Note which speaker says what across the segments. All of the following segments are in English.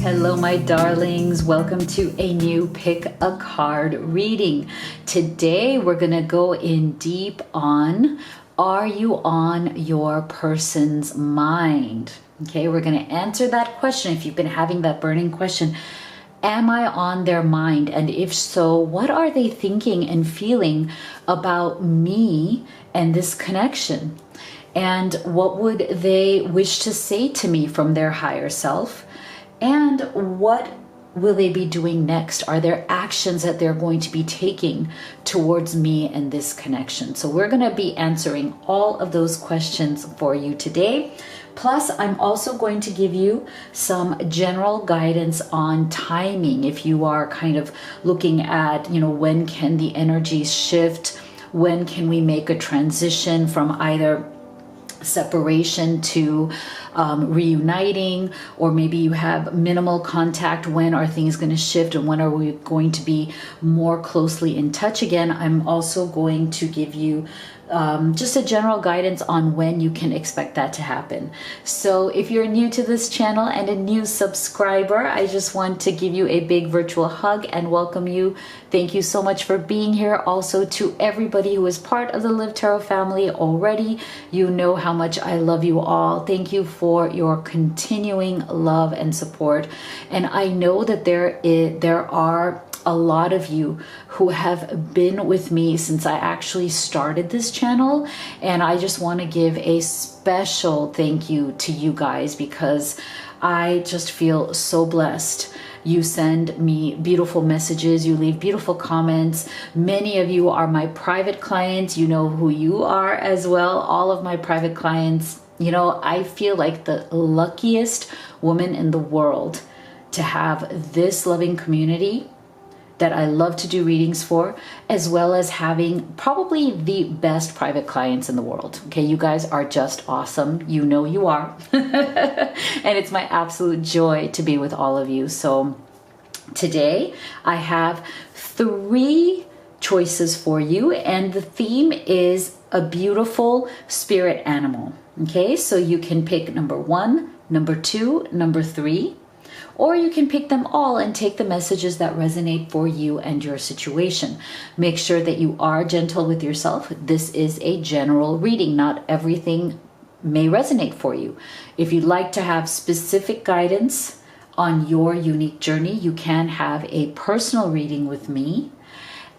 Speaker 1: Hello, my darlings. Welcome to a new Pick a Card reading. Today, we're going to go in deep on, are you on your person's mind? Okay, we're going to answer that question. If you've been having that burning question, am I on their mind? And if so, what are they thinking and feeling about me and this connection? And what would they wish to say to me from their higher self? And what will they be doing next? Are there actions that they're going to be taking towards me and this connection? So we're going to be answering all of those questions for you today. Plus, I'm also going to give you some general guidance on timing. If you are kind of looking at, when can the energies shift? When can we make a transition from either separation to reuniting, or maybe you have minimal contact? When are things going to shift, and when are we going to be more closely in touch again? I'm also going to give you just a general guidance on when you can expect that to happen. So if you're new to this channel and a new subscriber, I just want to give you a big virtual hug and welcome you. Thank you so much for being here. Also, to everybody who is part of the Live Tarot family already, you know how much I love you all. Thank you for your continuing love and support. And I know that there are a lot of you who have been with me since I actually started this channel, and I just want to give a special thank you to you guys because I just feel so blessed. You send me beautiful messages, you leave beautiful comments. Many of you are my private clients. You know who you are as well. All of my private clients, I feel like the luckiest woman in the world to have this loving community that I love to do readings for, as well as having probably the best private clients in the world. Okay, you guys are just awesome. You know you are. And it's my absolute joy to be with all of you. So today I have 3 choices for you, and the theme is a beautiful spirit animal. Okay, so you can pick number 1, number 2, number 3. Or you can pick them all and take the messages that resonate for you and your situation. Make sure that you are gentle with yourself. This is a general reading. Not everything may resonate for you. If you'd like to have specific guidance on your unique journey, you can have a personal reading with me.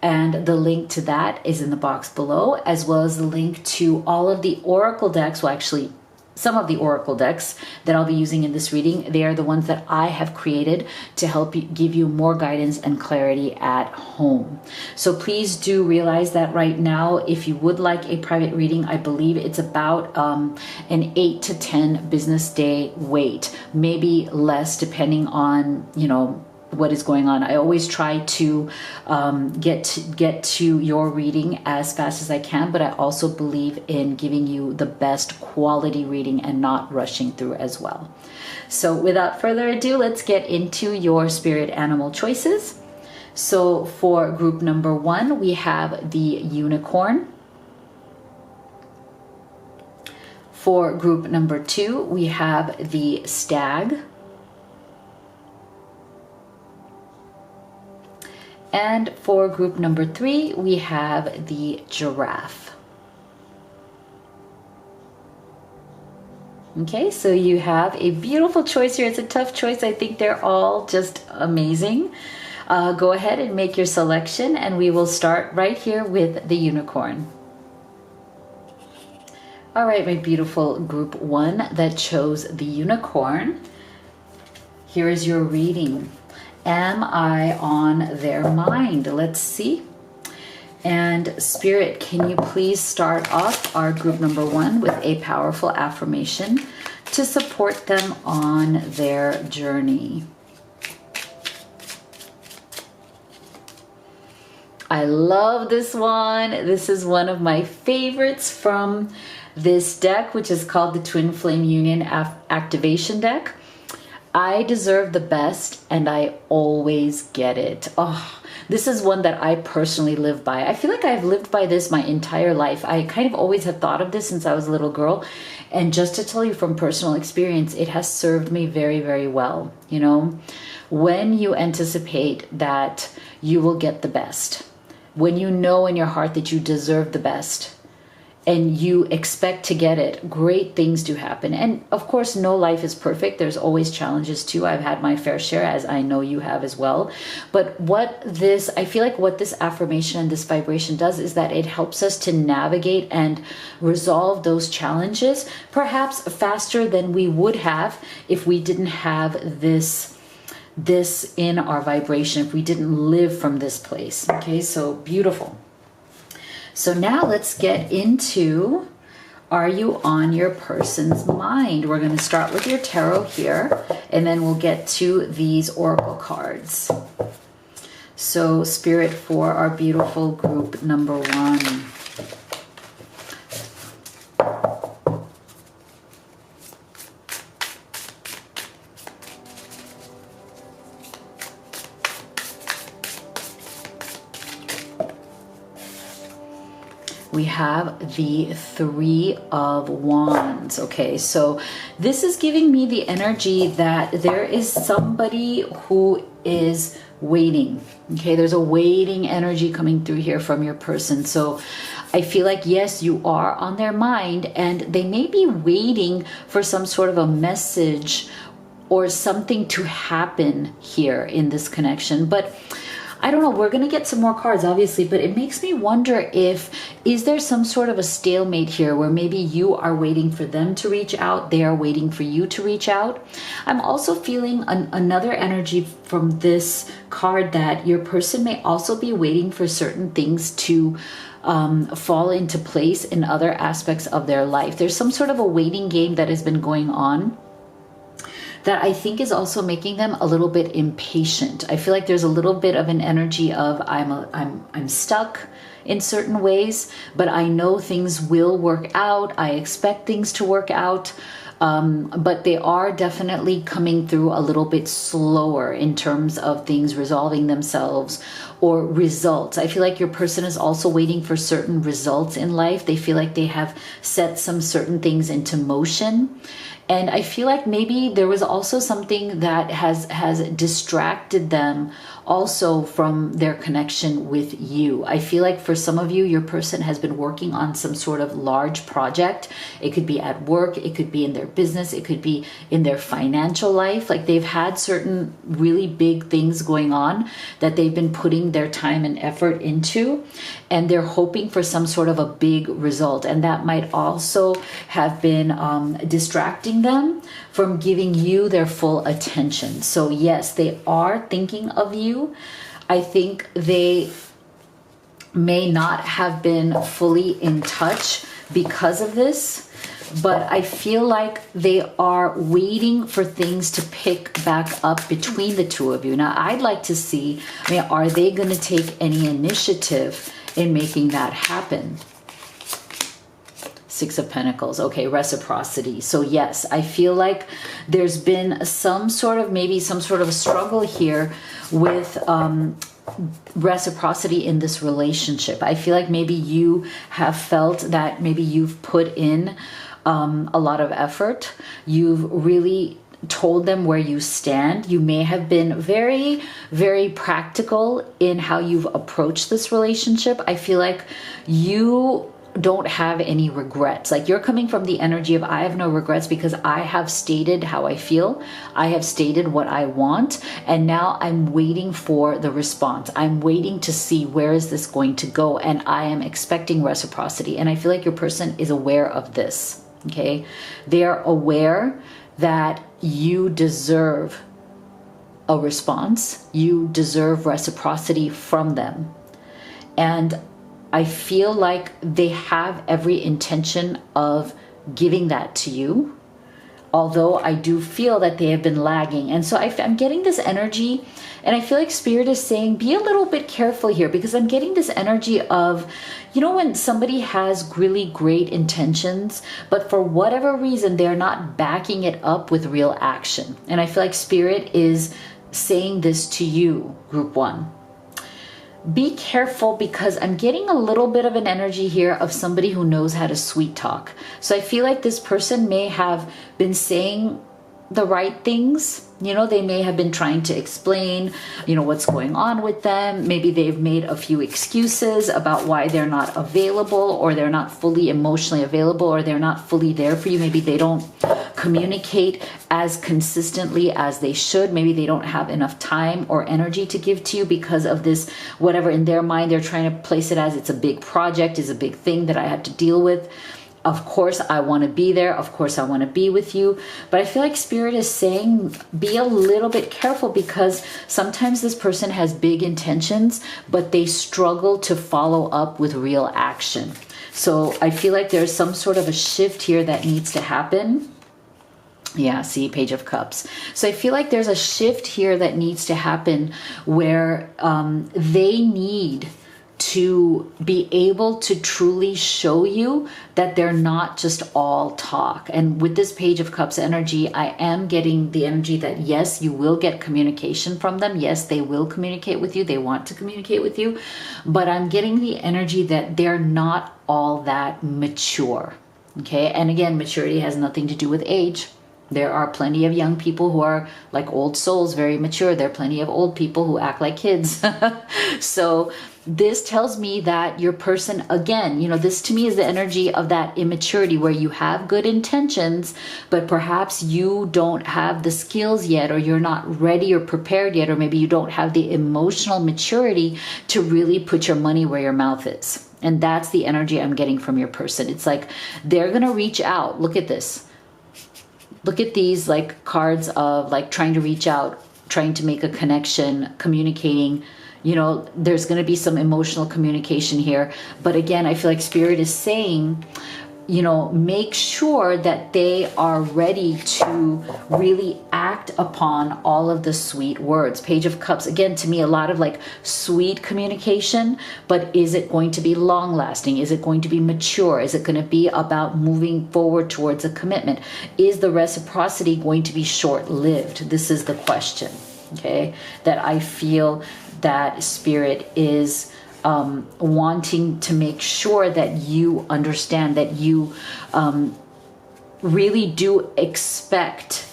Speaker 1: And the link to that is in the box below, as well as the link to all of the oracle decks. Well, actually, some of the oracle decks that I'll be using in this reading. They are the ones that I have created to help you, give you more guidance and clarity at home. So please do realize that right now, if you would like a private reading, I believe it's about an 8 to 10 business day wait, maybe less depending on, what is going on. I always try to get to your reading as fast as I can, but I also believe in giving you the best quality reading and not rushing through as well. So without further ado, let's get into your spirit animal choices. So for group number 1, we have the unicorn. For group number 2, we have the stag. And for group number 3, we have the giraffe. Okay, so you have a beautiful choice here. It's a tough choice. I think they're all just amazing. Go ahead and make your selection, and we will start right here with the unicorn. All right, my beautiful group 1 that chose the unicorn. Here is your reading. Am I on their mind? Let's see. And Spirit, can you please start off our group number 1 with a powerful affirmation to support them on their journey? I love this one. This is one of my favorites from this deck, which is called the Twin Flame Union Activation Deck. I deserve the best and I always get it. Oh, this is one that I personally live by. I feel like I've lived by this my entire life. I kind of always have thought of this since I was a little girl. And just to tell you from personal experience, it has served me very, very well. You know, when you anticipate that you will get the best, when you know in your heart that you deserve the best, and you expect to get it, great things do happen. And of course, no life is perfect. There's always challenges too. I've had my fair share, as I know you have as well. But I feel like what this affirmation and this vibration does is that it helps us to navigate and resolve those challenges, perhaps faster than we would have if we didn't have this in our vibration, if we didn't live from this place. Okay, so beautiful. So now let's get into, are you on your person's mind? We're going to start with your tarot here, and then we'll get to these oracle cards. So Spirit, for our beautiful group number 1. We have the 3 of Wands. Okay, so this is giving me the energy that there is somebody who is waiting. Okay, there's a waiting energy coming through here from your person. So I feel like, yes, you are on their mind, and they may be waiting for some sort of a message or something to happen here in this connection. But I don't know, we're going to get some more cards, obviously, but it makes me wonder is there some sort of a stalemate here where maybe you are waiting for them to reach out, they are waiting for you to reach out. I'm also feeling another energy from this card that your person may also be waiting for certain things to fall into place in other aspects of their life. There's some sort of a waiting game that has been going on that I think is also making them a little bit impatient. I feel like there's a little bit of an energy of I'm stuck in certain ways, but I know things will work out. I expect things to work out. But they are definitely coming through a little bit slower in terms of things resolving themselves or results. I feel like your person is also waiting for certain results in life. They feel like they have set some certain things into motion. And I feel like maybe there was also something that has distracted them also from their connection with you. I feel like for some of you, your person has been working on some sort of large project. It could be at work, it could be in their business, it could be in their financial life. Like they've had certain really big things going on that they've been putting their time and effort into, and they're hoping for some sort of a big result. And that might also have been distracting them from giving you their full attention. So yes, they are thinking of you. I think they may not have been fully in touch because of this, but I feel like they are waiting for things to pick back up between the two of you. Now, I'd like to see, are they going to take any initiative in making that happen? 6 of Pentacles. Okay, reciprocity. So yes, I feel like there's been some sort of a struggle here with reciprocity in this relationship. I feel like maybe you have felt that maybe you've put in a lot of effort. You've really told them where you stand. You may have been very, very practical in how you've approached this relationship. I feel like you don't have any regrets. Like you're coming from the energy of I have no regrets because I have stated how I feel. I have stated what I want. And now I'm waiting for the response. I'm waiting to see where is this going to go. And I am expecting reciprocity. And I feel like your person is aware of this. Okay. They are aware that you deserve a response. You deserve reciprocity from them. And I feel like they have every intention of giving that to you, although I do feel that they have been lagging. And so I'm getting this energy, and I feel like Spirit is saying, be a little bit careful here, because I'm getting this energy of, when somebody has really great intentions, but for whatever reason, they're not backing it up with real action. And I feel like Spirit is saying this to you, Group 1. be careful, because I'm getting a little bit of an energy here of somebody who knows how to sweet talk. So I feel like this person may have been saying the right things. You know, they may have been trying to explain, you know, what's going on with them. Maybe they've made a few excuses about why they're not available, or they're not fully emotionally available, or they're not fully there for you. Maybe they don't communicate as consistently as they should. Maybe they don't have enough time or energy to give to you because of this, whatever in their mind, they're trying to place it as it's a big project, is a big thing that I have to deal with. Of course, I want to be there. Of course, I want to be with you. But I feel like Spirit is saying, be a little bit careful, because sometimes this person has big intentions, but they struggle to follow up with real action. So I feel like there's some sort of a shift here that needs to happen. Yeah, see, Page of Cups. So I feel like there's a shift here that needs to happen where they need to be able to truly show you that they're not just all talk. And with this Page of Cups energy, I am getting the energy that yes, you will get communication from them. Yes, they will communicate with you. They want to communicate with you. But I'm getting the energy that they're not all that mature. Okay. And again, maturity has nothing to do with age. There are plenty of young people who are like old souls, very mature. There are plenty of old people who act like kids. So this tells me that your person, again, you know, this to me is the energy of that immaturity where you have good intentions, but perhaps you don't have the skills yet, or you're not ready or prepared yet, or maybe you don't have the emotional maturity to really put your money where your mouth is. And that's the energy I'm getting from your person. It's like they're going to reach out. Look at this. Look at these like cards of like trying to reach out, trying to make a connection, communicating. You know, there's going to be some emotional communication here. But again, I feel like Spirit is saying, you know, make sure that they are ready to really act upon all of the sweet words. Page of Cups, again, to me, a lot of like sweet communication, but is it going to be long lasting? Is it going to be mature? Is it going to be about moving forward towards a commitment? Is the reciprocity going to be short lived? This is the question, okay, that I feel that Spirit is wanting to make sure that you understand, that you really do expect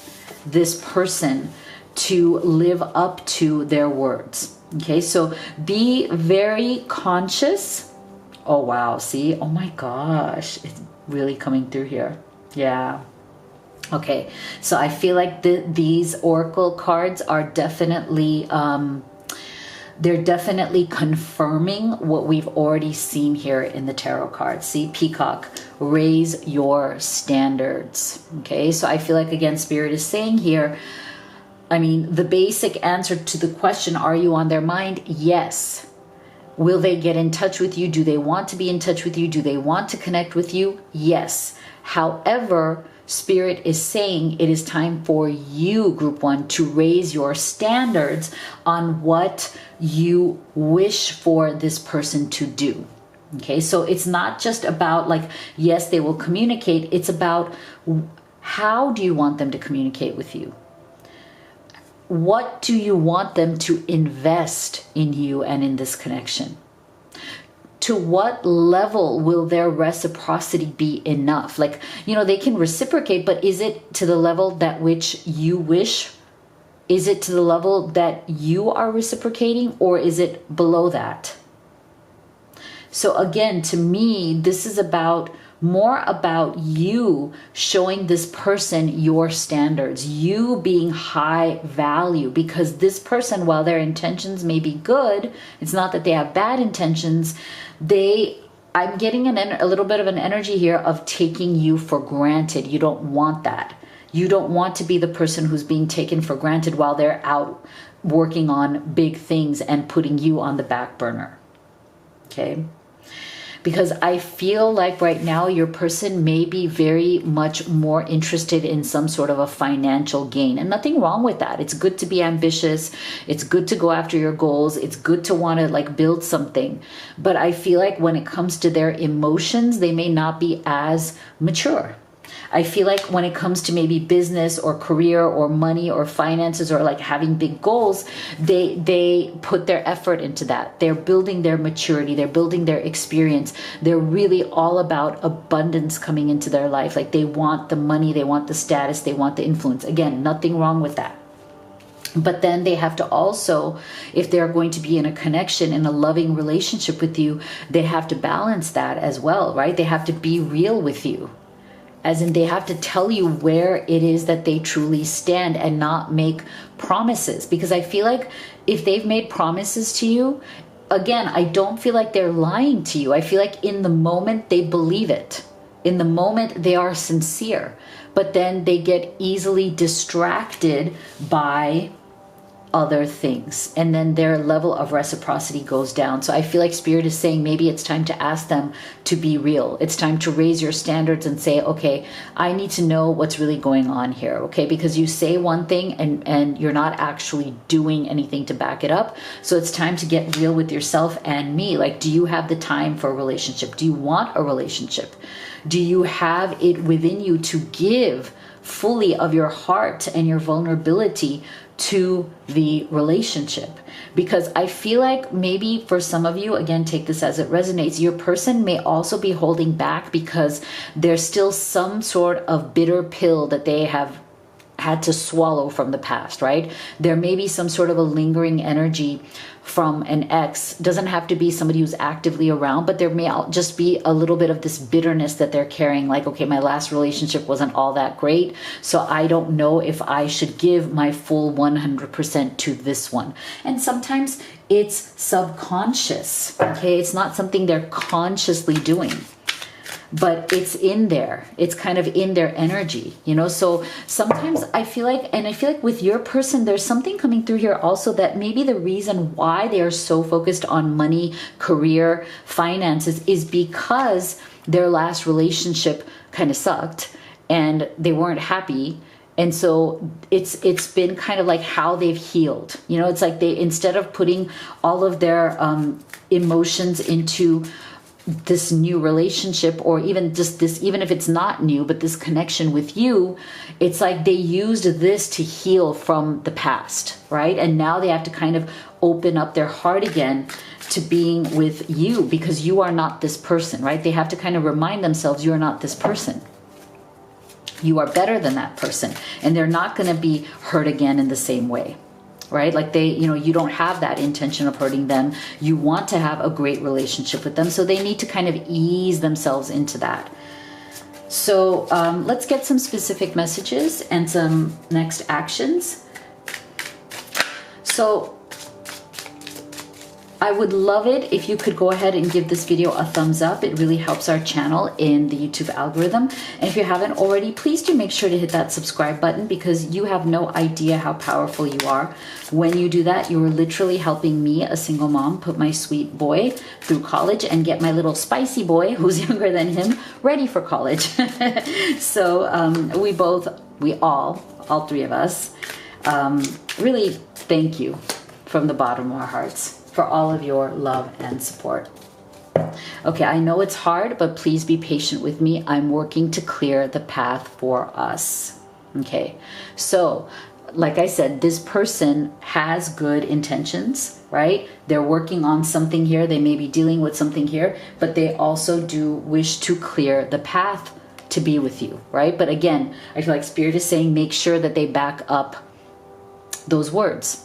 Speaker 1: this person to live up to their words. Okay, so be very conscious. Oh, wow. See, oh my gosh, it's really coming through here. Yeah. Okay, so I feel like these oracle cards are definitely they're definitely confirming what we've already seen here in the tarot cards. See, Peacock, raise your standards. Okay, so I feel like, again, Spirit is saying here, I mean, the basic answer to the question, are you on their mind? Yes. Will they get in touch with you? Do they want to be in touch with you? Do they want to connect with you? Yes. However, Spirit is saying it is time for you, Group 1, to raise your standards on what you wish for this person to do. Okay, so it's not just about like, yes, they will communicate. It's about how do you want them to communicate with you? What do you want them to invest in you and in this connection? To what level will their reciprocity be enough? Like, you know, they can reciprocate, but is it to the level that which you wish? Is it to the level that you are reciprocating, or is it below that? So again, to me, this is more about you showing this person your standards, you being high value, because this person, while their intentions may be good, it's not that they have bad intentions. I'm getting a little bit of an energy here of taking you for granted. You don't want that. You don't want to be the person who's being taken for granted while they're out working on big things and putting you on the back burner. Okay? Because I feel like right now your person may be very much more interested in some sort of a financial gain. And nothing wrong with that. It's good to be ambitious. It's good to go after your goals. It's good to want to like build something. But I feel like when it comes to their emotions, they may not be as mature. I feel like when it comes to maybe business or career or money or finances or like having big goals, they put their effort into that. They're building their maturity. They're building their experience. They're really all about abundance coming into their life. Like they want the money, they want the status, they want the influence. Again, nothing wrong with that. But then they have to also, if they're going to be in a connection, in a loving relationship with you, they have to balance that as well, right? They have to be real with you. As in, they have to tell you where it is that they truly stand and not make promises. Because I feel like if they've made promises to you, again, I don't feel like they're lying to you. I feel like in the moment they believe it. In the moment they are sincere. But then they get easily distracted by other things, and then their level of reciprocity goes down. So I feel like Spirit is saying maybe it's time to ask them to be real. It's time to raise your standards and say, okay, I need to know what's really going on here, okay? Because you say one thing and you're not actually doing anything to back it up. So it's time to get real with yourself and me. Like, do you have the time for a relationship? Do you want a relationship? Do you have it within you to give fully of your heart and your vulnerability to the relationship? Because I feel like maybe for some of you, again, take this as it resonates, your person may also be holding back because there's still some sort of bitter pill that they have had to swallow from the past, right? There may be some sort of a lingering energy from an ex. Doesn't have to be somebody who's actively around, but there may just be a little bit of this bitterness that they're carrying, like, okay, my last relationship wasn't all that great, so I don't know if I should give my full 100% to this one. And sometimes it's subconscious, okay? It's not something they're consciously doing, but it's in there. It's kind of in their energy, you know? So sometimes I feel like with your person, there's something coming through here also that maybe the reason why they are so focused on money, career, finances is because their last relationship kind of sucked and they weren't happy. And so it's been kind of like how they've healed. You know, it's like they, instead of putting all of their emotions into this new relationship, or even just this, even if it's not new, but this connection with you, it's like they used this to heal from the past, right? And now they have to kind of open up their heart again to being with you, because you are not this person, right? They have to kind of remind themselves, you are not this person. You are better than that person, and they're not going to be hurt again in the same way. Right? Like they, you know, you don't have that intention of hurting them. You want to have a great relationship with them. So they need to kind of ease themselves into that. So let's get some specific messages and some next actions. So I would love it if you could go ahead and give this video a thumbs up. It really helps our channel in the YouTube algorithm. And if you haven't already, please do make sure to hit that subscribe button, because you have no idea how powerful you are. When you do that, you are literally helping me, a single mom, put my sweet boy through college and get my little spicy boy, who's younger than him, ready for college. So all three of us, really thank you from the bottom of our hearts for all of your love and support. Okay, I know it's hard, but please be patient with me. I'm working to clear the path for us. Okay, so like I said, this person has good intentions, right? They're working on something here. They may be dealing with something here, but they also do wish to clear the path to be with you, right? But again, I feel like Spirit is saying make sure that they back up those words.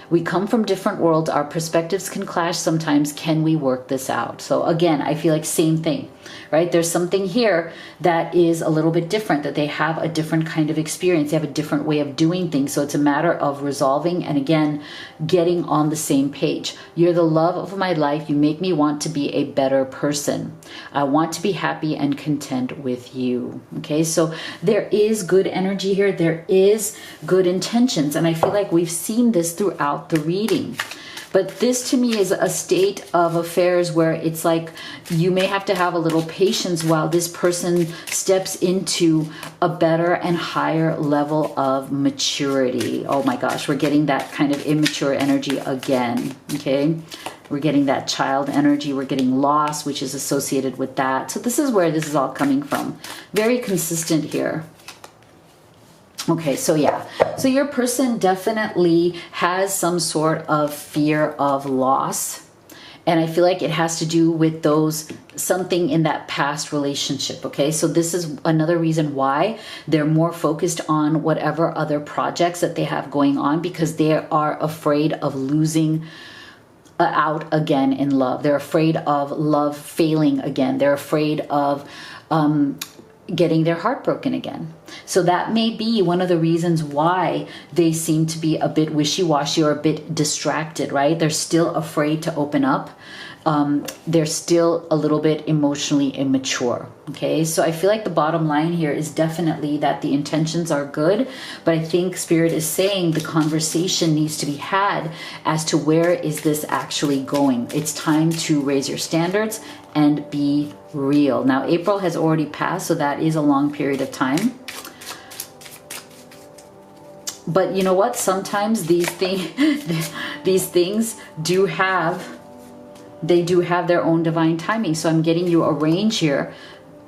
Speaker 1: We come from different worlds. Our perspectives can clash sometimes. Can we work this out? So again, I feel like same thing, right? There's something here that is a little bit different, that they have a different kind of experience. They have a different way of doing things. So it's a matter of resolving and, again, getting on the same page. You're the love of my life. You make me want to be a better person. I want to be happy and content with you. Okay, so there is good energy here. There is good intentions. And I feel like we've seen this throughout the reading. But this to me is a state of affairs where it's like you may have to have a little patience while this person steps into a better and higher level of maturity. Oh my gosh, we're getting that kind of immature energy again. Okay, We're getting that child energy. We're getting loss, which is associated with that. So this is where this is all coming from. Very consistent here. Okay, so yeah. So your person definitely has some sort of fear of loss. And I feel like it has to do with something in that past relationship, okay? So this is another reason why they're more focused on whatever other projects that they have going on, because they are afraid of losing out again in love. They're afraid of love failing again. They're afraid of getting their heart broken again. So that may be one of the reasons why they seem to be a bit wishy-washy or a bit distracted, right? They're still afraid to open up. They're still a little bit emotionally immature. Okay, so I feel like the bottom line here is definitely that the intentions are good, but I think Spirit is saying the conversation needs to be had as to where is this actually going. It's time to raise your standards and be real. Now, April has already passed, so that is a long period of time. But you know what? Sometimes these things do have their own divine timing. So I'm getting you a range here,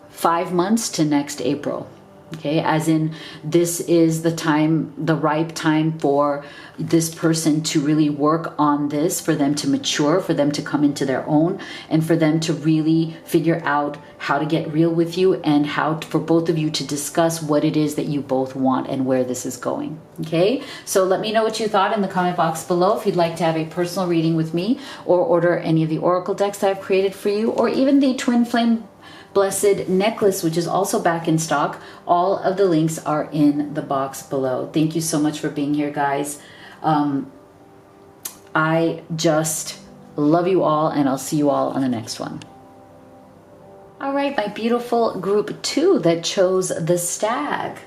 Speaker 1: 5 months to next April. Okay, as in this is the time, the ripe time for this person to really work on this, for them to mature, for them to come into their own, and for them to really figure out how to get real with you, and how for both of you to discuss what it is that you both want and where this is going. Okay, so let me know what you thought in the comment box below. If you'd like to have a personal reading with me, or order any of the oracle decks that I've created for you, or even the twin flame blessed necklace, which is also back in stock, all of the links are in the box below. Thank you so much for being here, guys. I just love you all, and I'll see you all on the next one. All right, my beautiful group 2 that chose the stag.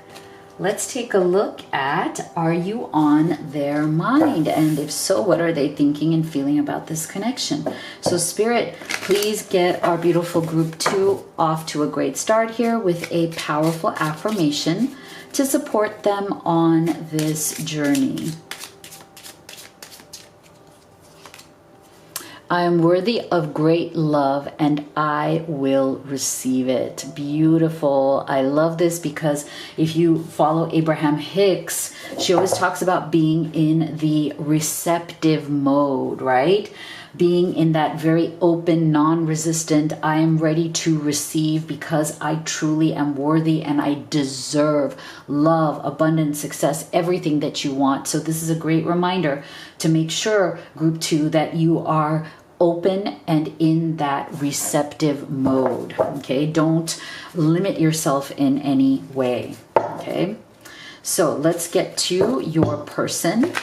Speaker 1: Let's take a look at, are you on their mind? And if so, what are they thinking and feeling about this connection? So Spirit, please get our beautiful group 2 off to a great start here with a powerful affirmation to support them on this journey. I am worthy of great love and I will receive it. Beautiful. I love this because if you follow Abraham Hicks, she always talks about being in the receptive mode, right? Being in that very open, non-resistant, I am ready to receive because I truly am worthy and I deserve love, abundance, success, everything that you want. So this is a great reminder to make sure, group 2, that you are open and in that receptive mode. Okay, don't limit yourself in any way. Okay, so let's get to your person.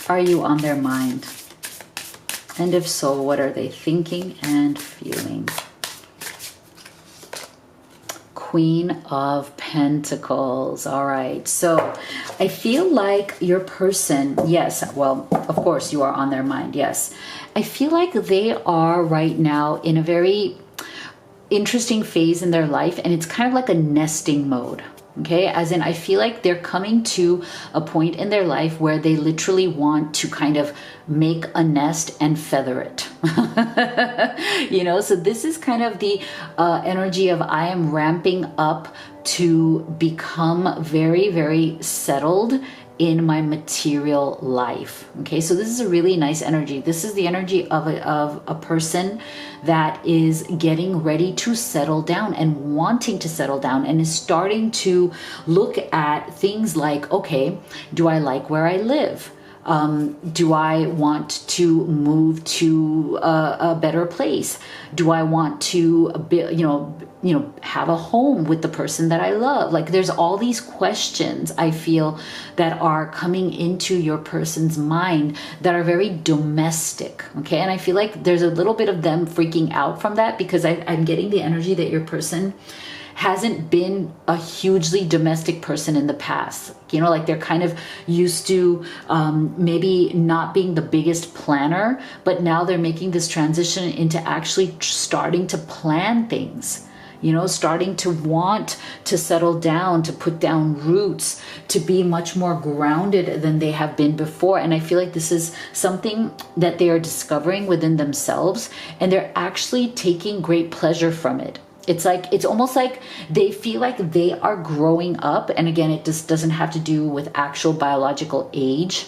Speaker 1: Are you on their mind? And if so, what are they thinking and feeling? Queen of Pentacles. All right, so I feel like your person, yes, well, of course you are on their mind, yes. I feel like they are right now in a very interesting phase in their life, and it's kind of like a nesting mode. Okay, as in I feel like they're coming to a point in their life where they literally want to kind of make a nest and feather it. You know, so this is kind of the energy of I am ramping up to become very, very settled in my material life. Okay, so this is a really nice energy. This is the energy of a person that is getting ready to settle down and wanting to settle down, and is starting to look at things like, okay, do I like where I live? Do I want to move to a better place? Do I want to have a home with the person that I love? Like, there's all these questions I feel that are coming into your person's mind that are very domestic. Okay, and I feel like there's a little bit of them freaking out from that, because I'm getting the energy that your person hasn't been a hugely domestic person in the past. You know, like they're kind of used to maybe not being the biggest planner, but now they're making this transition into actually starting to plan things. you know, starting to want to settle down, to put down roots, to be much more grounded than they have been before. And I feel like this is something that they are discovering within themselves, and they're actually taking great pleasure from it. It's almost like they feel like they are growing up. And again, it just doesn't have to do with actual biological age.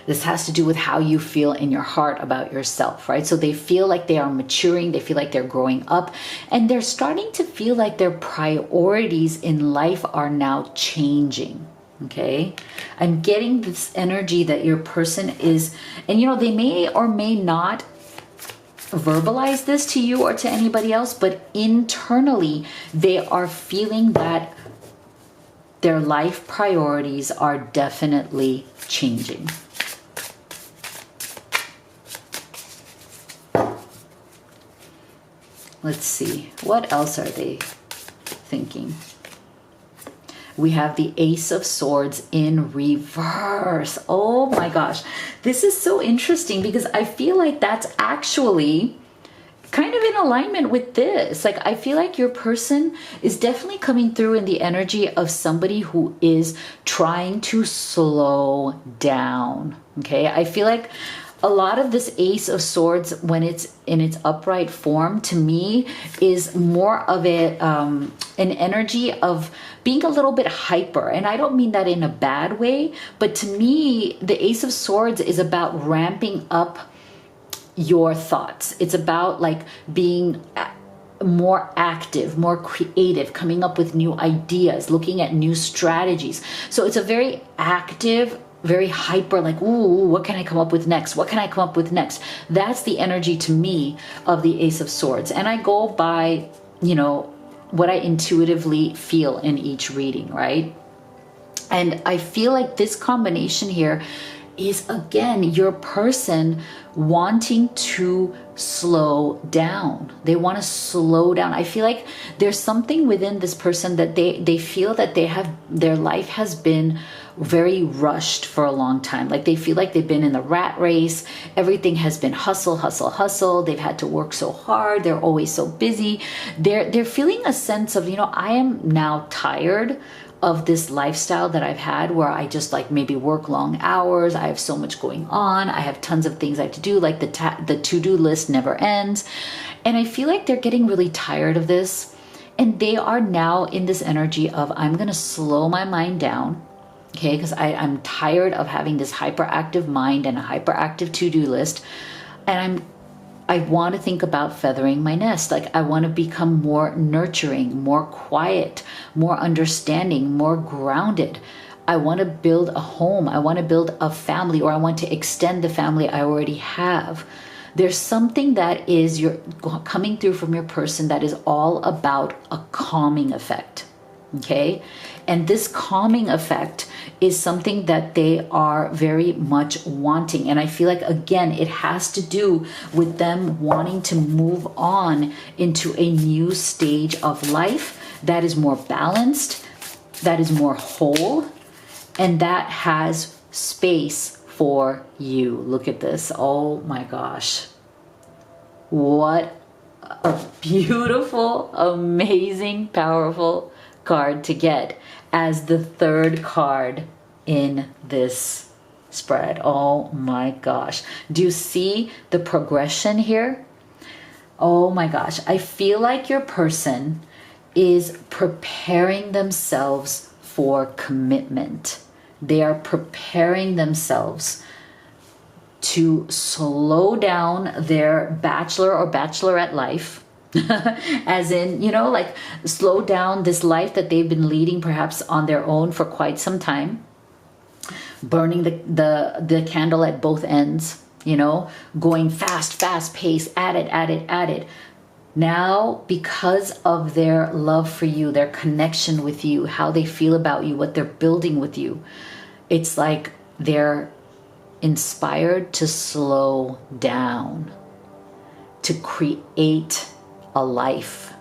Speaker 1: This has to do with how you feel in your heart about yourself, right? So they feel like they are maturing, they feel like they're growing up, and they're starting to feel like their priorities in life are now changing. Okay, I'm getting this energy that your person is, and you know, they may or may not verbalize this to you or to anybody else, but internally they are feeling that their life priorities are definitely changing. Let's see, what else are they thinking? We have the Ace of Swords in reverse. Oh my gosh. This is so interesting because I feel like that's actually kind of in alignment with this. Like, I feel like your person is definitely coming through in the energy of somebody who is trying to slow down. Okay. I feel like a lot of this Ace of Swords, when it's in its upright form, to me is more of an energy of being a little bit hyper. And I don't mean that in a bad way, but to me, the Ace of Swords is about ramping up your thoughts. It's about like being more active, more creative, coming up with new ideas, looking at new strategies. So it's a very active, very hyper, like, ooh, what can I come up with next? What can I come up with next? That's the energy to me of the Ace of Swords. And I go by, you know, what I intuitively feel in each reading, right? And I feel like this combination here is, again, your person wanting to slow down. They want to slow down. I feel like there's something within this person that they feel that their life has been very rushed for a long time. Like, they feel like they've been in the rat race. Everything has been hustle, hustle, hustle. They've had to work so hard. They're always so busy. They're feeling a sense of, you know, I am now tired of this lifestyle that I've had where I just like maybe work long hours. I have so much going on. I have tons of things I have to do. Like the to-do list never ends. And I feel like they're getting really tired of this. And they are now in this energy of, I'm going to slow my mind down. Okay, because I'm tired of having this hyperactive mind and a hyperactive to-do list. And I want to think about feathering my nest. Like, I want to become more nurturing, more quiet, more understanding, more grounded. I want to build a home. I want to build a family, or I want to extend the family I already have. There's something that is coming through from your person that is all about a calming effect. Okay. And this calming effect is something that they are very much wanting. And I feel like, again, it has to do with them wanting to move on into a new stage of life that is more balanced, that is more whole, and that has space for you. Look at this. Oh my gosh. What a beautiful, amazing, powerful card to get as the third card in this spread. Oh my gosh. Do you see the progression here? Oh my gosh. I feel like your person is preparing themselves for commitment. They are preparing themselves to slow down their bachelor or bachelorette life. As in, you know, like, slow down this life that they've been leading perhaps on their own for quite some time, burning the candle at both ends, you know, going fast pace, at it. Now, because of their love for you, their connection with you, how they feel about you, what they're building with you, it's like they're inspired to slow down, to create a life,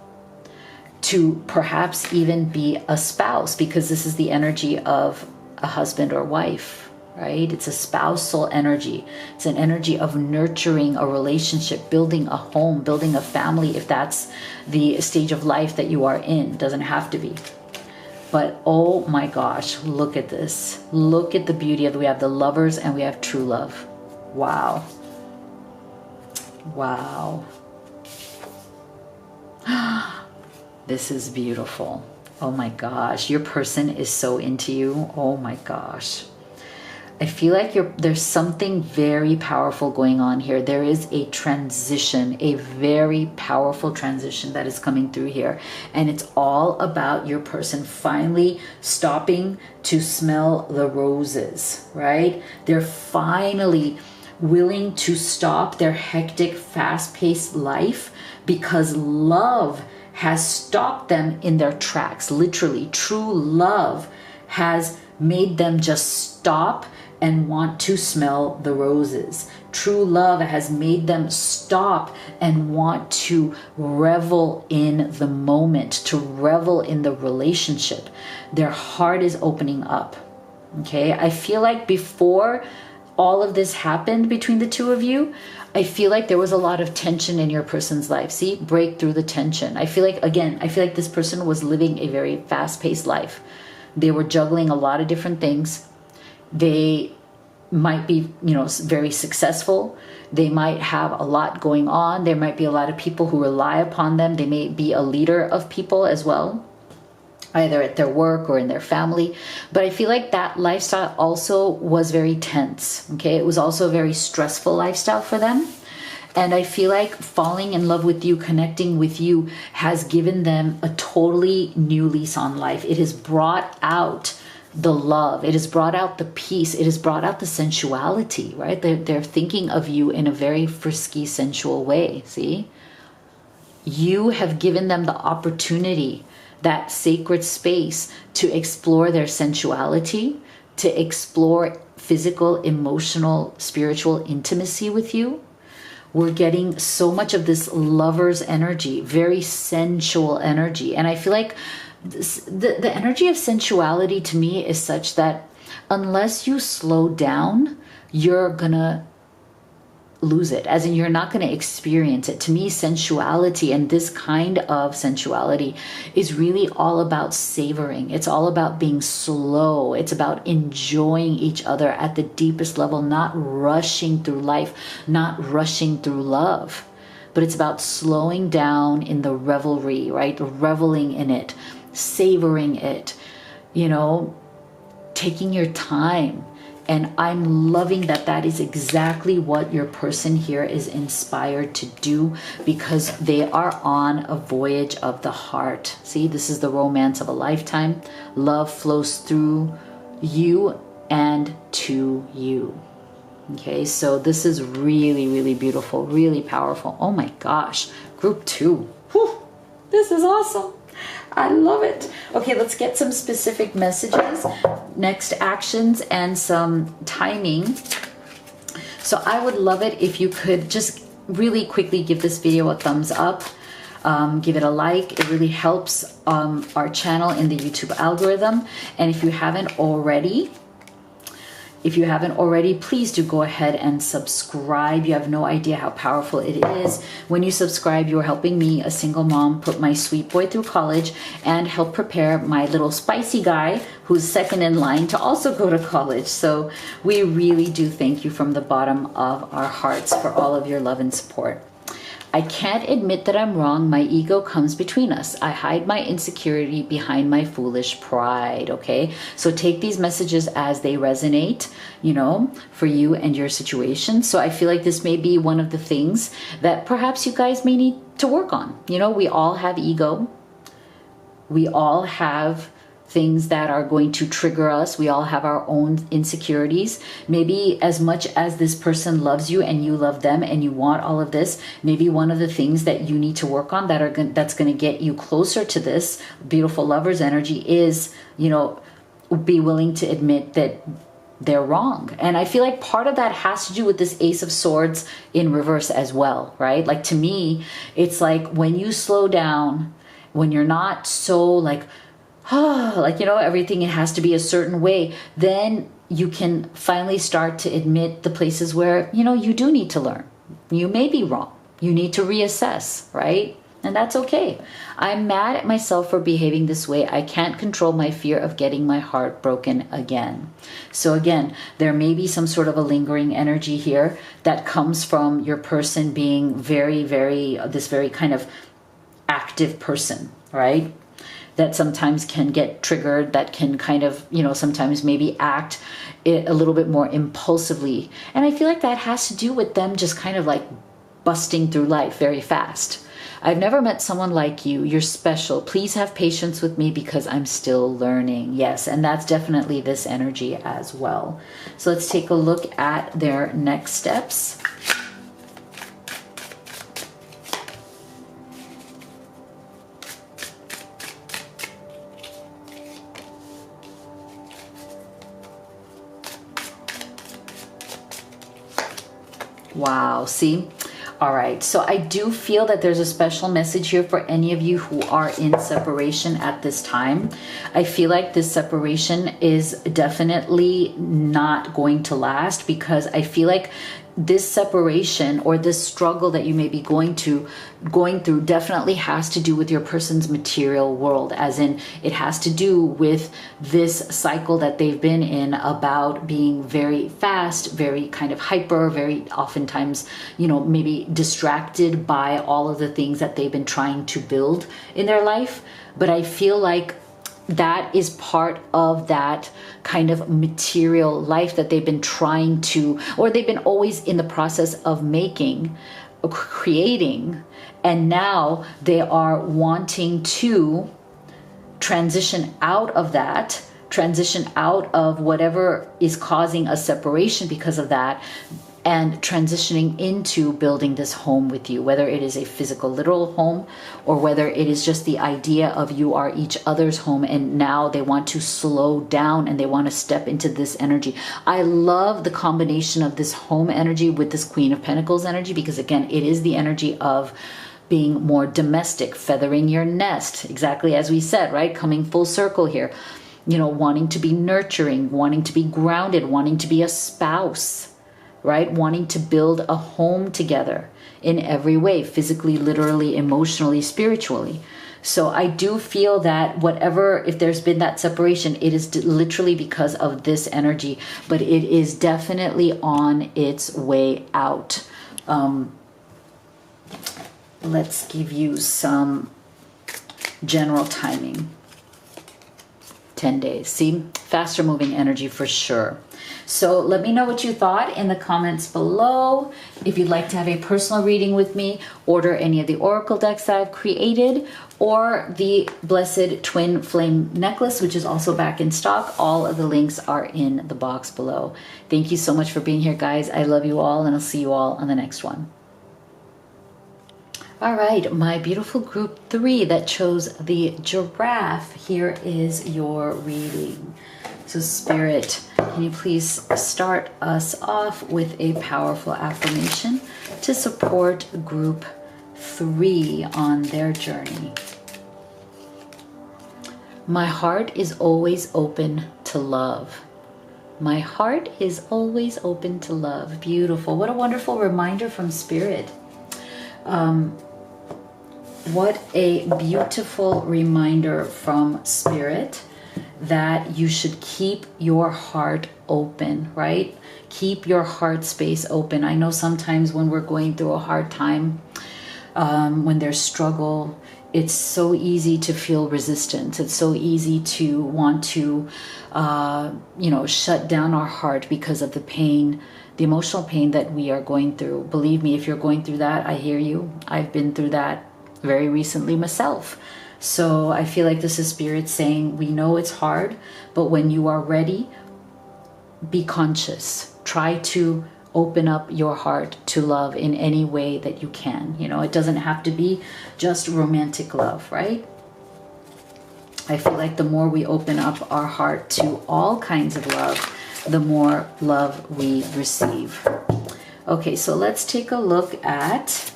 Speaker 1: to perhaps even be a spouse, because this is the energy of a husband or wife. right? It's a spousal energy. It's an energy of nurturing a relationship, building a home, building a family, if that's the stage of life that you are in. Doesn't have to be. But oh my gosh, look at this. Look at the beauty of it. We have the Lovers and we have true love. Wow. Wow. This is beautiful. Oh my gosh, your person is so into you. Oh my gosh. I feel like there's something very powerful going on here. There is a transition, a very powerful transition that is coming through here. And it's all about your person finally stopping to smell the roses, right? They're finally willing to stop their hectic, fast-paced life because love has stopped them in their tracks. Literally, true love has made them just stop and want to smell the roses. True love has made them stop and want to revel in the moment, to revel in the relationship. Their heart is opening up. Okay, I feel like before all of this happened between the two of you, I feel like there was a lot of tension in your person's life. See, break through the tension. I feel like, again, I feel like this person was living a very fast-paced life. They were juggling a lot of different things. They might be, very successful. They might have a lot going on. There might be a lot of people who rely upon them. They may be a leader of people as well, either at their work or in their family. But I feel like that lifestyle also was very tense. Okay, it was also a very stressful lifestyle for them. And I feel like falling in love with you, connecting with you, has given them a totally new lease on life. It has brought out the love. It has brought out the peace. It has brought out the sensuality, right? They're thinking of you in a very frisky, sensual way, see? You have given them the opportunity, that sacred space, to explore their sensuality, to explore physical, emotional, spiritual intimacy with you. We're getting so much of this lover's energy, very sensual energy. And I feel like the energy of sensuality to me is such that unless you slow down, you're gonna lose it, as in you're not going to experience it. To me, sensuality, and this kind of sensuality, is really all about savoring. It's all about being slow. It's about enjoying each other at the deepest level, not rushing through life, not rushing through love. But it's about slowing down in the revelry, right? Reveling in it, savoring it, taking your time. And I'm loving that is exactly what your person here is inspired to do, because they are on a voyage of the heart. See, this is the romance of a lifetime. Love flows through you and to you. Okay, so this is really, really beautiful, really powerful. Oh my gosh, group 2. Whew, this is awesome. I love it. Okay, let's get some specific messages, next actions, and some timing. So I would love it if you could just really quickly give this video a thumbs up. Give it a like. It really helps our channel in the YouTube algorithm. And if you haven't already, please do go ahead and subscribe. You have no idea how powerful it is. When you subscribe, you're helping me, a single mom, put my sweet boy through college and help prepare my little spicy guy who's second in line to also go to college. So we really do thank you from the bottom of our hearts for all of your love and support. I can't admit that I'm wrong. My ego comes between us. I hide my insecurity behind my foolish pride. Okay, so take these messages as they resonate, for you and your situation. So I feel like this may be one of the things that perhaps you guys may need to work on. We all have ego. We all have things that are going to trigger us. We all have our own insecurities. Maybe as much as this person loves you and you love them and you want all of this, maybe one of the things that you need to work on that's going to get you closer to this beautiful lover's energy is, be willing to admit that they're wrong. And I feel like part of that has to do with this Ace of Swords in reverse as well, right? Like, to me, it's like when you slow down, when you're not so everything, it has to be a certain way, then you can finally start to admit the places where, you do need to learn. You may be wrong. You need to reassess, right? And that's okay. I'm mad at myself for behaving this way. I can't control my fear of getting my heart broken again. So again, there may be some sort of a lingering energy here that comes from your person being this very kind of active person, right? That sometimes can get triggered, that can kind of, sometimes maybe act a little bit more impulsively. And I feel like that has to do with them just kind of like busting through life very fast. I've never met someone like you. You're special. Please have patience with me because I'm still learning. Yes, and that's definitely this energy as well. So let's take a look at their next steps. Wow, see? All right, so I do feel that there's a special message here for any of you who are in separation at this time. I feel like this separation is definitely not going to last, because I feel like this separation or this struggle that you may be going through definitely has to do with your person's material world, as in it has to do with this cycle that they've been in about being very fast, very kind of hyper, very oftentimes, maybe distracted by all of the things that they've been trying to build in their life. But I feel like that is part of that kind of material life that they've been trying to, or they've been always in the process of creating, and now they are wanting to transition out of that, transition out of whatever is causing a separation because of that, and transitioning into building this home with you, whether it is a physical, literal home, or whether it is just the idea of you are each other's home, and now they want to slow down and they want to step into this energy. I love the combination of this home energy with this Queen of Pentacles energy, because again, it is the energy of being more domestic, feathering your nest, exactly as we said, right? Coming full circle here, wanting to be nurturing, wanting to be grounded, wanting to be a spouse, right? Wanting to build a home together in every way, physically, literally, emotionally, spiritually. So I do feel that if there's been that separation, it is literally because of this energy, but it is definitely on its way out. Let's give you some general timing. 10 days. See, faster moving energy for sure. So let me know what you thought in the comments below. If you'd like to have a personal reading with me, order any of the oracle decks that I've created, or the Blessed Twin Flame necklace, which is also back in stock. All of the links are in the box below. Thank you so much for being here, guys. I love you all, and I'll see you all on the next one. All right, my beautiful group 3 that chose the giraffe, here is your reading. So Spirit, can you please start us off with a powerful affirmation to support group 3 on their journey? My heart is always open to love. My heart is always open to love. Beautiful. What a wonderful reminder from Spirit. What a beautiful reminder from Spirit that you should keep your heart open, right? Keep your heart space open. I know sometimes when we're going through a hard time, when there's struggle, it's so easy to feel resistance. It's so easy to want to, shut down our heart because of the pain, the emotional pain that we are going through. Believe me, if you're going through that, I hear you. I've been through that very recently myself. So I feel like this is Spirit saying, we know it's hard, but when you are ready, be conscious. Try to open up your heart to love in any way that you can. It doesn't have to be just romantic love, right? I feel like the more we open up our heart to all kinds of love, the more love we receive. Okay, so let's take a look at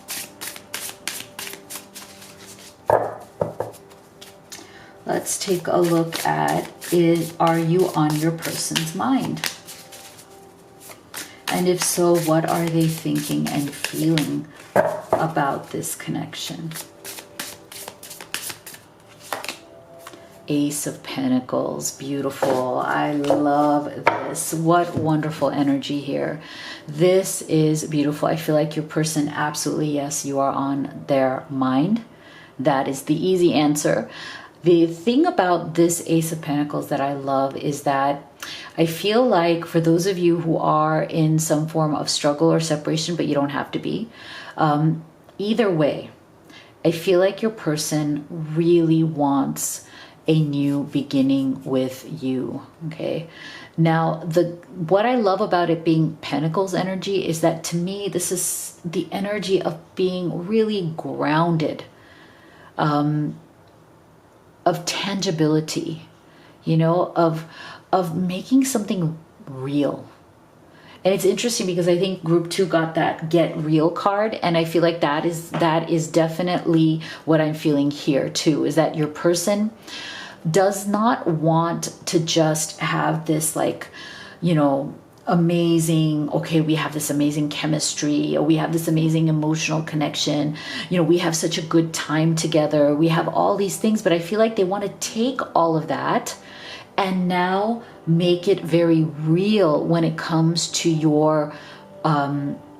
Speaker 1: are you on your person's mind? And if so, what are they thinking and feeling about this connection? Ace of Pentacles, beautiful. I love this. What wonderful energy here. This is beautiful. I feel like your person, absolutely, yes, you are on their mind. That is the easy answer. The thing about this Ace of Pentacles that I love is that I feel like for those of you who are in some form of struggle or separation, but you don't have to be, either way, I feel like your person really wants a new beginning with you. Okay. Now, what I love about it being Pentacles energy is that to me, this is the energy of being really grounded, of tangibility, you know, of making something real. And it's interesting because I think group 2 got that get real card. And I feel like that is definitely what I'm feeling here too, is that your person does not want to just have this, like, you know, amazing, okay, we have this amazing chemistry, or we have this amazing emotional connection, you know, we have such a good time together, we have all these things, but I feel like they want to take all of that and now make it very real when it comes to your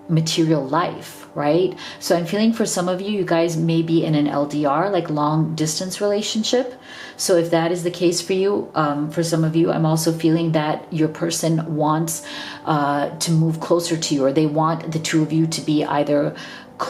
Speaker 1: material life, right? So I'm feeling for some of you, you guys may be in an LDR, like long distance relationship. So if that is the case for you, for some of you, I'm also feeling that your person wants to move closer to you, or they want the two of you to be either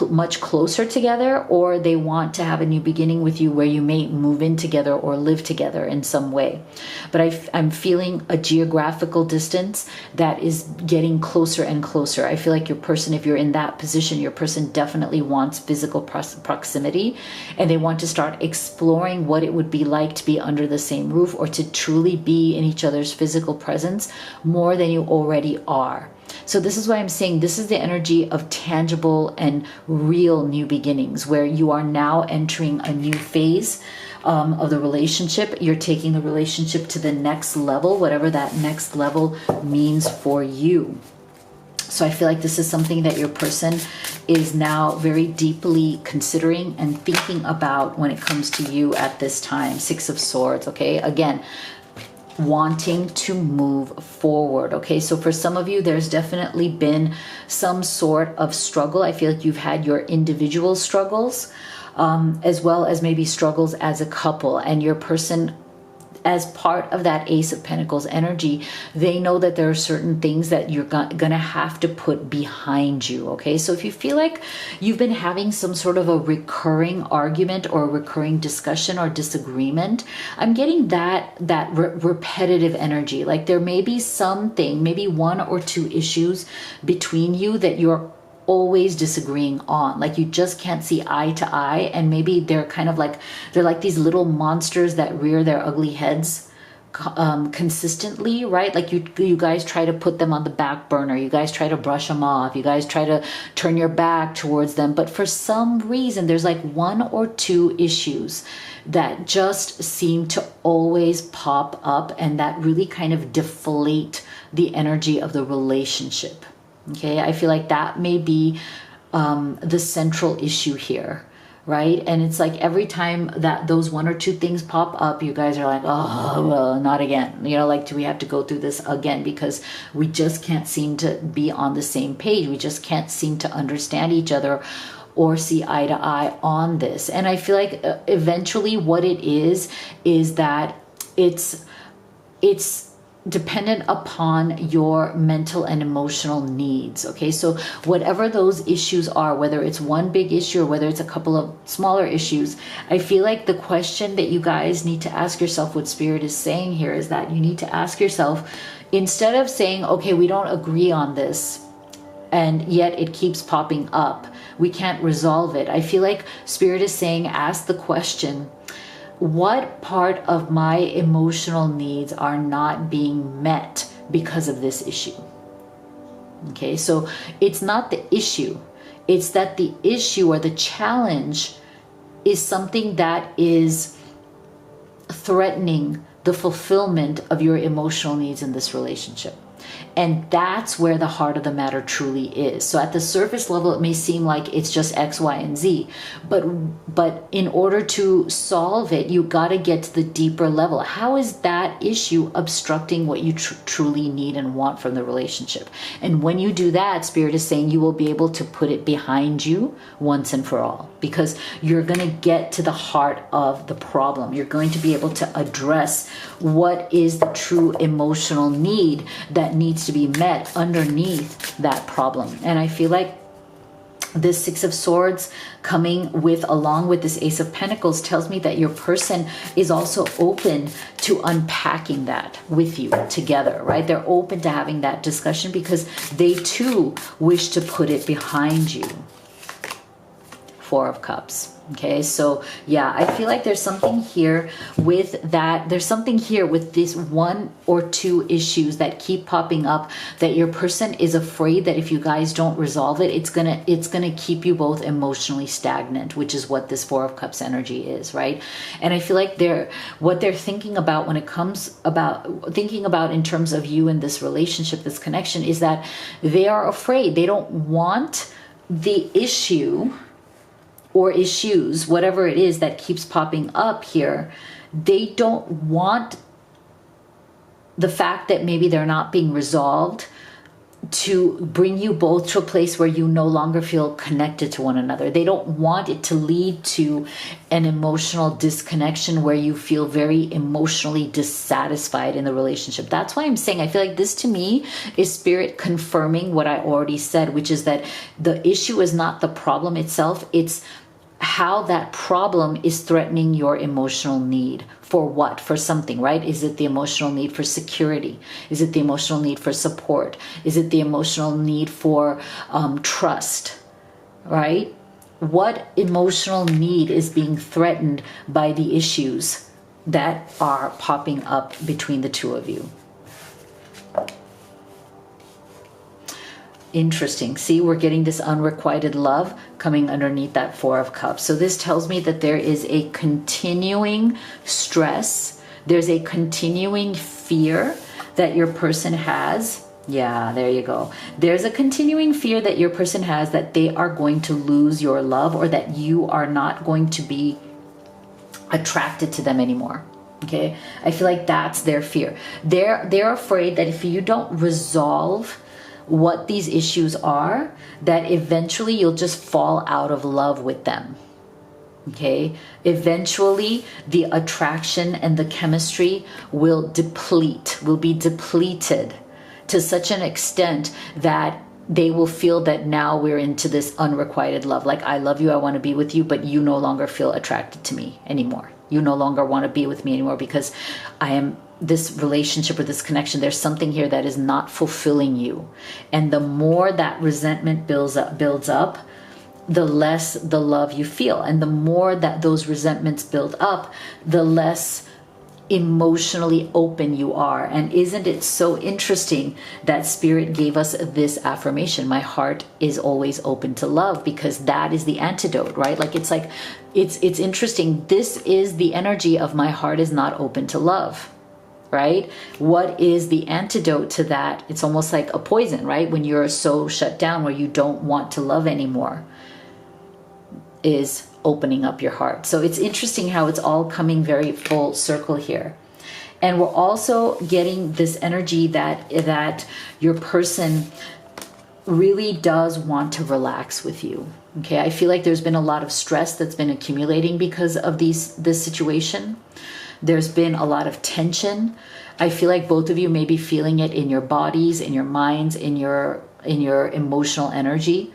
Speaker 1: much closer together, or they want to have a new beginning with you where you may move in together or live together in some way. But I'm feeling a geographical distance that is getting closer and closer. I feel like your person, if you're in that position, your person definitely wants physical proximity, and they want to start exploring what it would be like to be under the same roof, or to truly be in each other's physical presence more than you already are. So this is why I'm saying this is the energy of tangible and real new beginnings, where you are now entering a new phase of the relationship. You're taking the relationship to the next level, whatever that next level means for you. So I feel like this is something that your person is now very deeply considering and thinking about when it comes to you at this time. Six of Swords, okay? Again, wanting to move forward. Okay, so for some of you, there's definitely been some sort of struggle. I feel like you've had your individual struggles, as well as maybe struggles as a couple, and your person, as part of that Ace of Pentacles energy, they know that there are certain things that you're gonna have to put behind you. Okay, so if you feel like you've been having some sort of a recurring argument or a recurring discussion or disagreement, I'm getting that repetitive energy. Like there may be something, maybe one or two issues between you that you're always disagreeing on, like you just can't see eye to eye, and maybe they're kind of like, they're like these little monsters that rear their ugly heads consistently, right? Like you guys try to put them on the back burner, you guys try to brush them off, you guys try to turn your back towards them, but for some reason there's like one or two issues that just seem to always pop up, and that really kind of deflate the energy of the relationship. Okay, I feel like that may be the central issue here, right? And it's like every time that those one or two things pop up, you guys are like, oh, well, not again. You know, like, do we have to go through this again? Because we just can't seem to be on the same page. We just can't seem to understand each other or see eye to eye on this. And I feel like eventually what it is that it's dependent upon your mental and emotional needs. Okay, so whatever those issues are, whether it's one big issue or whether it's a couple of smaller issues, I feel like the question that you guys need to ask yourself, what Spirit is saying here, is that you need to ask yourself, instead of saying, okay, we don't agree on this, and yet it keeps popping up, we can't resolve it. I feel like Spirit is saying, ask the question, what part of my emotional needs are not being met because of this issue? Okay, so it's not the issue. It's that the issue or the challenge is something that is threatening the fulfillment of your emotional needs in this relationship. And that's where the heart of the matter truly is. So at the surface level, it may seem like it's just X, Y, and Z, but in order to solve it, you got to get to the deeper level. How is that issue obstructing what you truly need and want from the relationship? And when you do that, Spirit is saying you will be able to put it behind you once and for all, because you're going to get to the heart of the problem. You're going to be able to address what is the true emotional need that needs to be met underneath that problem. And I feel like this Six of Swords coming with along with this Ace of Pentacles tells me that your person is also open to unpacking that with you together, right? They're open to having that discussion because they too wish to put it behind you. Four of Cups. Okay, so yeah, I feel like there's something here with that. There's something here with this one or two issues that keep popping up that your person is afraid that if you guys don't resolve it, it's gonna keep you both emotionally stagnant, which is what this Four of Cups energy is, right? And I feel like what they're thinking about when it comes about thinking about in terms of you and this relationship, this connection, is that they are afraid. They don't want the issue or issues, whatever it is that keeps popping up here, they don't want the fact that maybe they're not being resolved to bring you both to a place where you no longer feel connected to one another. They don't want it to lead to an emotional disconnection where you feel very emotionally dissatisfied in the relationship. That's why I'm saying I feel like this to me is Spirit confirming what I already said, which is that the issue is not the problem itself, it's how that problem is threatening your emotional need. For what? For something, right? Is it the emotional need for security? Is it the emotional need for support? Is it the emotional need for trust, right? What emotional need is being threatened by the issues that are popping up between the two of you? Interesting. See, we're getting this unrequited love coming underneath that Four of Cups. So this tells me that there is a continuing stress. There's a continuing fear that your person has. Yeah, there you go. There's a continuing fear that your person has that they are going to lose your love, or that you are not going to be attracted to them anymore. Okay? I feel like that's their fear. They're afraid that if you don't resolve what these issues are, that eventually you'll just fall out of love with them. Okay, eventually the attraction and the chemistry will be depleted to such an extent that they will feel that now we're into this unrequited love. Like, I love you, I want to be with you, but you no longer feel attracted to me anymore. You no longer want to be with me anymore because I am this relationship or this connection, there's something here that is not fulfilling you. And the more that resentment builds up, the less the love you feel. And the more that those resentments build up, the less emotionally open you are. And isn't it so interesting that Spirit gave us this affirmation? My heart is always open to love, because that is the antidote, right? Like, it's interesting. This is the energy of my heart is not open to love. Right? What is the antidote to that? It's almost like a poison, right? When you're so shut down where you don't want to love anymore, is opening up your heart. So it's interesting how it's all coming very full circle here. And we're also getting this energy that your person really does want to relax with you. Okay, I feel like there's been a lot of stress that's been accumulating because of this situation. There's been a lot of tension. I feel like both of you may be feeling it in your bodies, in your minds, in your emotional energy.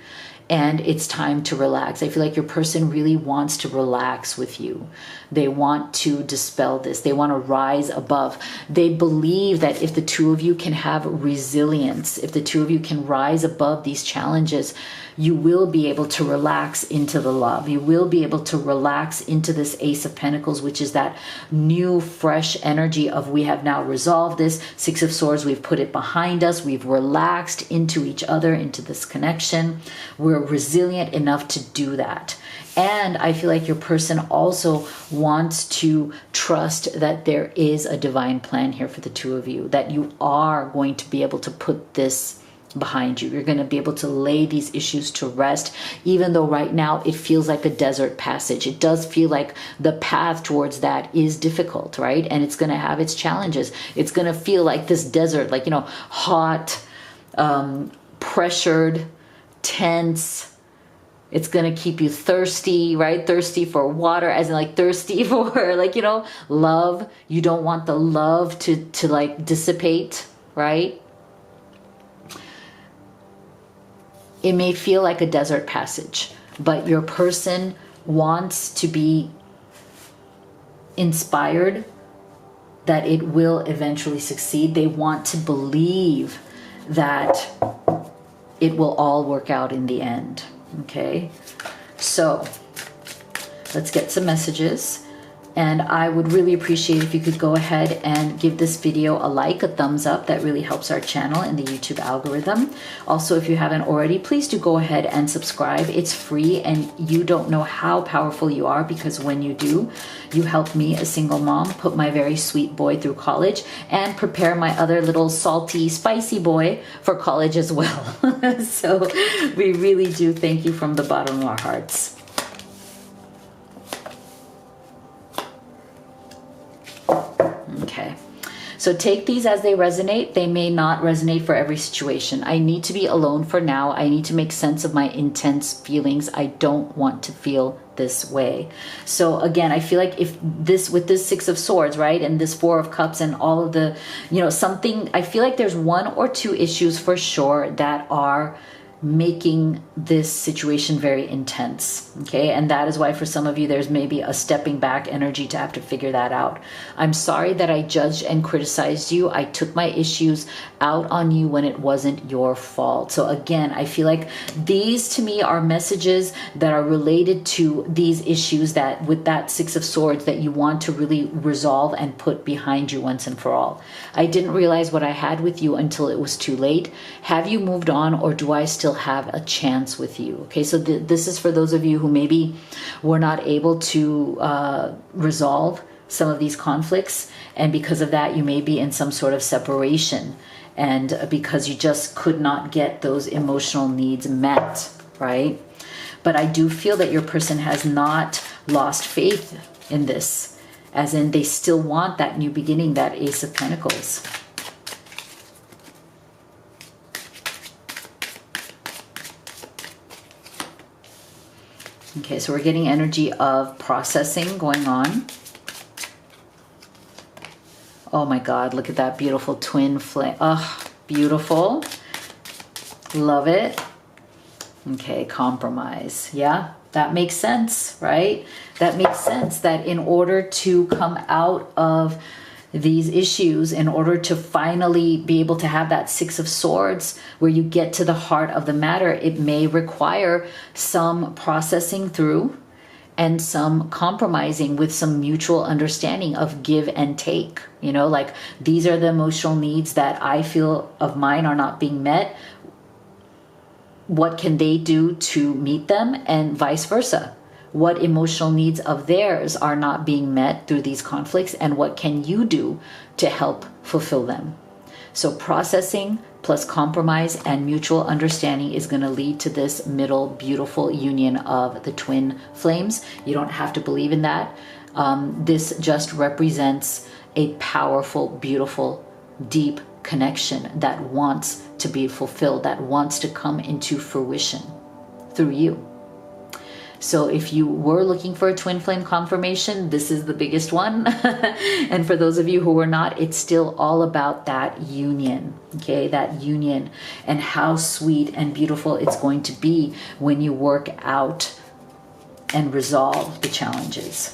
Speaker 1: And it's time to relax. I feel like your person really wants to relax with you. They want to dispel this. They want to rise above. They believe that if the two of you can have resilience, if the two of you can rise above these challenges, you will be able to relax into the love. You will be able to relax into this Ace of Pentacles, which is that new, fresh energy of we have now resolved this. Six of Swords, we've put it behind us. We've relaxed into each other, into this connection. We're we're resilient enough to do that. And I feel like your person also wants to trust that there is a divine plan here for the two of you, that you are going to be able to put this behind you. You're going to be able to lay these issues to rest, even though right now it feels like a desert passage. It does feel like the path towards that is difficult, right? And it's going to have its challenges. It's going to feel like this desert, like, you know, hot, pressured, tense. It's going to keep you thirsty, right? Thirsty for water, as in like thirsty for like, you know, love. You don't want the love to like dissipate, right? It may feel like a desert passage, but your person wants to be inspired that it will eventually succeed. They want to believe that it will all work out in the end. Okay, so let's get some messages. And I would really appreciate if you could go ahead and give this video a like, a thumbs up. That really helps our channel in the YouTube algorithm. Also, if you haven't already, please do go ahead and subscribe. It's free, and you don't know how powerful you are, because when you do, you help me, a single mom, put my very sweet boy through college and prepare my other little salty, spicy boy for college as well. So we really do thank you from the bottom of our hearts. Okay, so take these as they resonate. They may not resonate for every situation. I need to be alone for now. I need to make sense of my intense feelings. I don't want to feel this way. So again, I feel like if this, with this Six of Swords, right, and this Four of Cups and all of the, you know, something, I feel like there's one or two issues for sure that are making this situation very intense. Okay, and that is why for some of you there's maybe a stepping back energy to have to figure that out. I'm sorry that I judged and criticized you. I took my issues out on you when it wasn't your fault. So again, I feel like these to me are messages that are related to these issues, that with that Six of Swords, that you want to really resolve and put behind you once and for all. I didn't realize what I had with you until it was too late. Have you moved on, or do I still have a chance with you? Okay, so this is for those of you who maybe were not able to resolve some of these conflicts, and because of that you may be in some sort of separation, and because you just could not get those emotional needs met, right? But I do feel that your person has not lost faith in this, as in they still want that new beginning, that Ace of Pentacles. Okay, so we're getting energy of processing going on. Oh my God, look at that beautiful twin flame. Oh, beautiful. Love it. Okay, compromise. Yeah, that makes sense, right? That makes sense that in order to come out of these issues, in order to finally be able to have that Six of Swords where you get to the heart of the matter, it may require some processing through and some compromising with some mutual understanding of give and take. You know, like, these are the emotional needs that I feel of mine are not being met. What can they do to meet them, and vice versa? What emotional needs of theirs are not being met through these conflicts, and what can you do to help fulfill them? So processing plus compromise and mutual understanding is going to lead to this middle beautiful union of the twin flames. You don't have to believe in that. This just represents a powerful, beautiful, deep connection that wants to be fulfilled, that wants to come into fruition through you. So if you were looking for a twin flame confirmation, this is the biggest one. And for those of you who were not, it's still all about that union, okay? That union, and how sweet and beautiful it's going to be when you work out and resolve the challenges.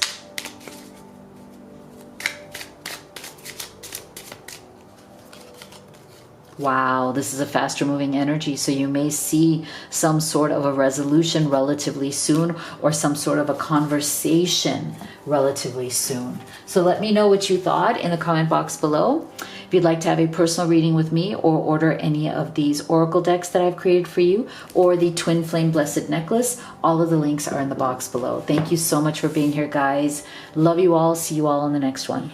Speaker 1: Wow, this is a faster moving energy. So you may see some sort of a resolution relatively soon, or some sort of a conversation relatively soon. So let me know what you thought in the comment box below. If you'd like to have a personal reading with me, or order any of these oracle decks that I've created for you, or the Twin Flame Blessed Necklace, all of the links are in the box below. Thank you so much for being here, guys. Love you all. See you all in the next one.